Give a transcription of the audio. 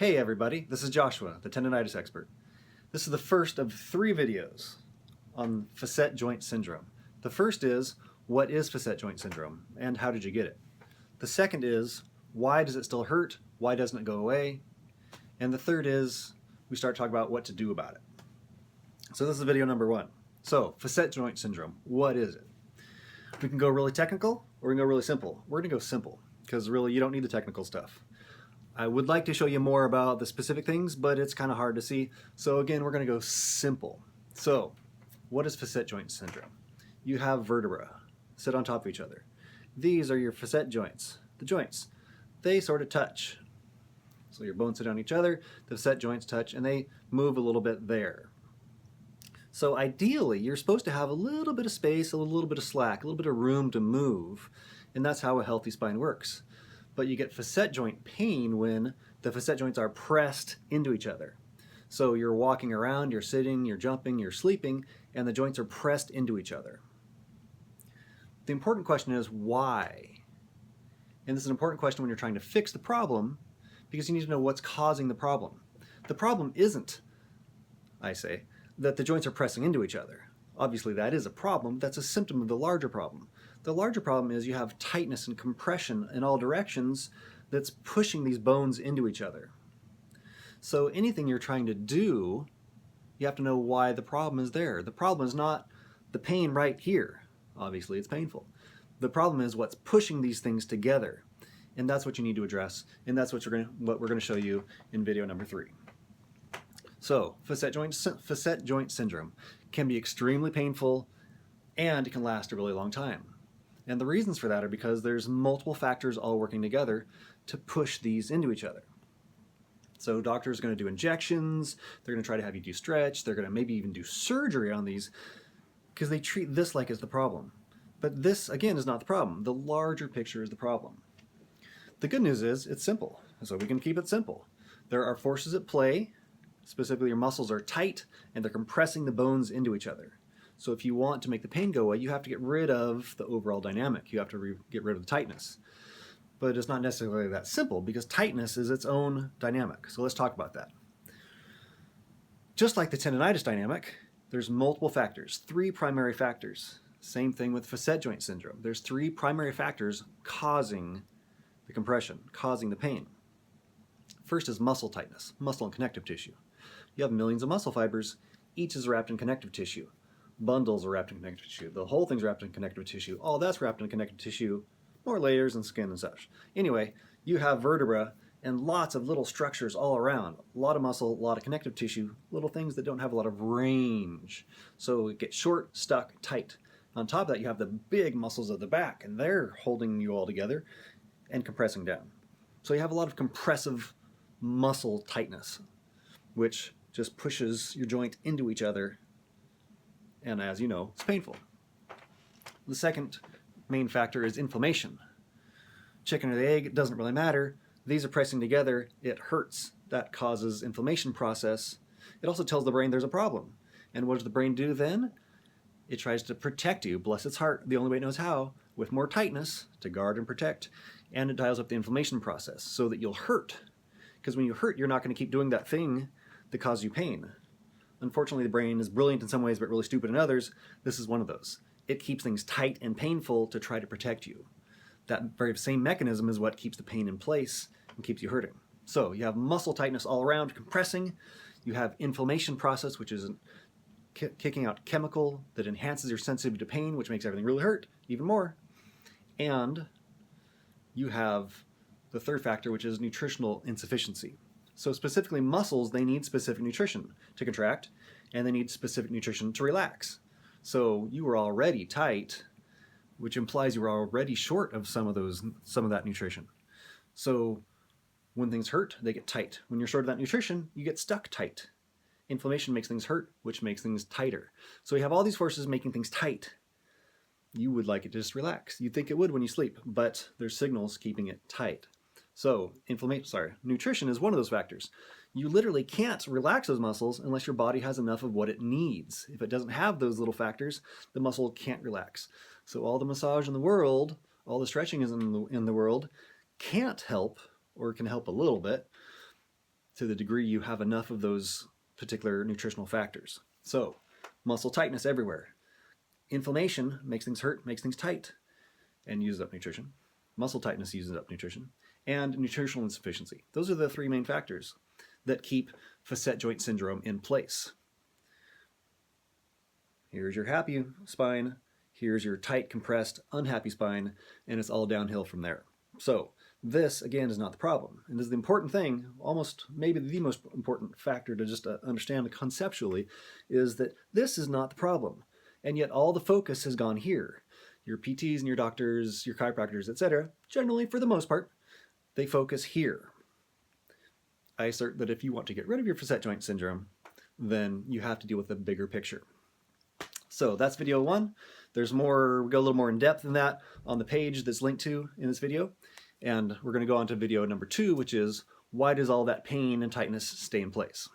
Hey everybody, this is Joshua, the tendonitis expert. This is the first of 3 videos on facet joint syndrome. The first is, what is facet joint syndrome and how did you get it? The second is, why does it still hurt? Why doesn't it go away? And the third is, we start talking about what to do about it. So this is video number 1. So, facet joint syndrome, what is it? We can go really technical or we can go really simple. We're going to go simple because really you don't need the technical stuff. I would like to show you more about the specific things, but it's kind of hard to see. So again, we're going to go simple. So, what is facet joint syndrome? You have vertebra sit on top of each other. These are your facet joints. The joints, they sort of touch. So your bones sit on each other, the facet joints touch, and they move a little bit there. So ideally, you're supposed to have a little bit of space, a little bit of slack, a little bit of room to move, and that's how a healthy spine works. But you get facet joint pain when the facet joints are pressed into each other. So you're walking around, you're sitting, you're jumping, you're sleeping, and the joints are pressed into each other. The important question is why? And this is an important question when you're trying to fix the problem, because you need to know what's causing the problem. The problem isn't, I say, that the joints are pressing into each other. Obviously that is a problem, that's a symptom of the larger problem. The larger problem is you have tightness and compression in all directions that's pushing these bones into each other. So anything you're trying to do, you have to know why the problem is there. The problem is not the pain right here. Obviously it's painful. The problem is what's pushing these things together. And that's what you need to address, and that's what we're going to show you in video number 3. So, facet joint syndrome can be extremely painful and it can last a really long time. And the reasons for that are because there's multiple factors all working together to push these into each other. So doctors are going to do injections, they're going to try to have you do stretch, they're going to maybe even do surgery on these because they treat this like it's the problem. But this, again, is not the problem. The larger picture is the problem. The good news is it's simple, so we can keep it simple. There are forces at play. Specifically, your muscles are tight and they're compressing the bones into each other. So if you want to make the pain go away, you have to get rid of the overall dynamic. You have to get rid of the tightness. But it's not necessarily that simple because tightness is its own dynamic. So let's talk about that. Just like the tendonitis dynamic, there's multiple factors, 3 primary factors. Same thing with facet joint syndrome. There's 3 primary factors causing the compression, causing the pain. First is muscle tightness, muscle and connective tissue. You have millions of muscle fibers, each is wrapped in connective tissue. Bundles are wrapped in connective tissue. The whole thing's wrapped in connective tissue. All that's wrapped in connective tissue, more layers and skin and such. Anyway, you have vertebra and lots of little structures all around. A lot of muscle, a lot of connective tissue, little things that don't have a lot of range. So it gets short, stuck, tight. On top of that, you have the big muscles of the back, and they're holding you all together and compressing down. So you have a lot of compressive muscle tightness, which just pushes your joint into each other, and as you know, it's painful. The second main factor is inflammation. Chicken or the egg, it doesn't really matter. These are pressing together, it hurts. That causes inflammation process. It also tells the brain there's a problem. And what does the brain do then? It tries to protect you, bless its heart, the only way it knows how, with more tightness to guard and protect, and it dials up the inflammation process so that you'll hurt. Because when you hurt, you're not going to keep doing that thing that caused you pain. Unfortunately, the brain is brilliant in some ways, but really stupid in others. This is one of those. It keeps things tight and painful to try to protect you. That very same mechanism is what keeps the pain in place and keeps you hurting. So you have muscle tightness all around, compressing. You have inflammation process, which is kicking out chemical that enhances your sensitivity to pain, which makes everything really hurt even more. And you have the third factor, which is nutritional insufficiency. So specifically muscles, they need specific nutrition to contract, and they need specific nutrition to relax. So you were already tight, which implies you were already short of some of that nutrition. So when things hurt, they get tight. When you're short of that nutrition, you get stuck tight. Inflammation makes things hurt, which makes things tighter. So you have all these forces making things tight. You would like it to just relax. You'd think it would when you sleep, but there's signals keeping it tight. So nutrition is one of those factors. You literally can't relax those muscles unless your body has enough of what it needs. If it doesn't have those little factors, the muscle can't relax. So all the massage in the world, all the stretching in the world can't help, or can help a little bit, to the degree you have enough of those particular nutritional factors. So, muscle tightness everywhere. Inflammation makes things hurt, makes things tight, and uses up nutrition. Muscle tightness uses up nutrition. And nutritional insufficiency. Those are the three main factors that keep facet joint syndrome in place. Here's your happy spine, here's your tight, compressed, unhappy spine, and it's all downhill from there. So this, again, is not the problem. And this is the important thing, almost maybe the most important factor to just understand conceptually, is that this is not the problem. And yet all the focus has gone here. Your PTs and your doctors, your chiropractors, etc., generally, for the most part, they focus here. I assert that if you want to get rid of your facet joint syndrome, then you have to deal with the bigger picture. So that's video 1. There's more, we go a little more in depth than that on the page that's linked to in this video. And we're going to go on to video number 2, which is, why does all that pain and tightness stay in place?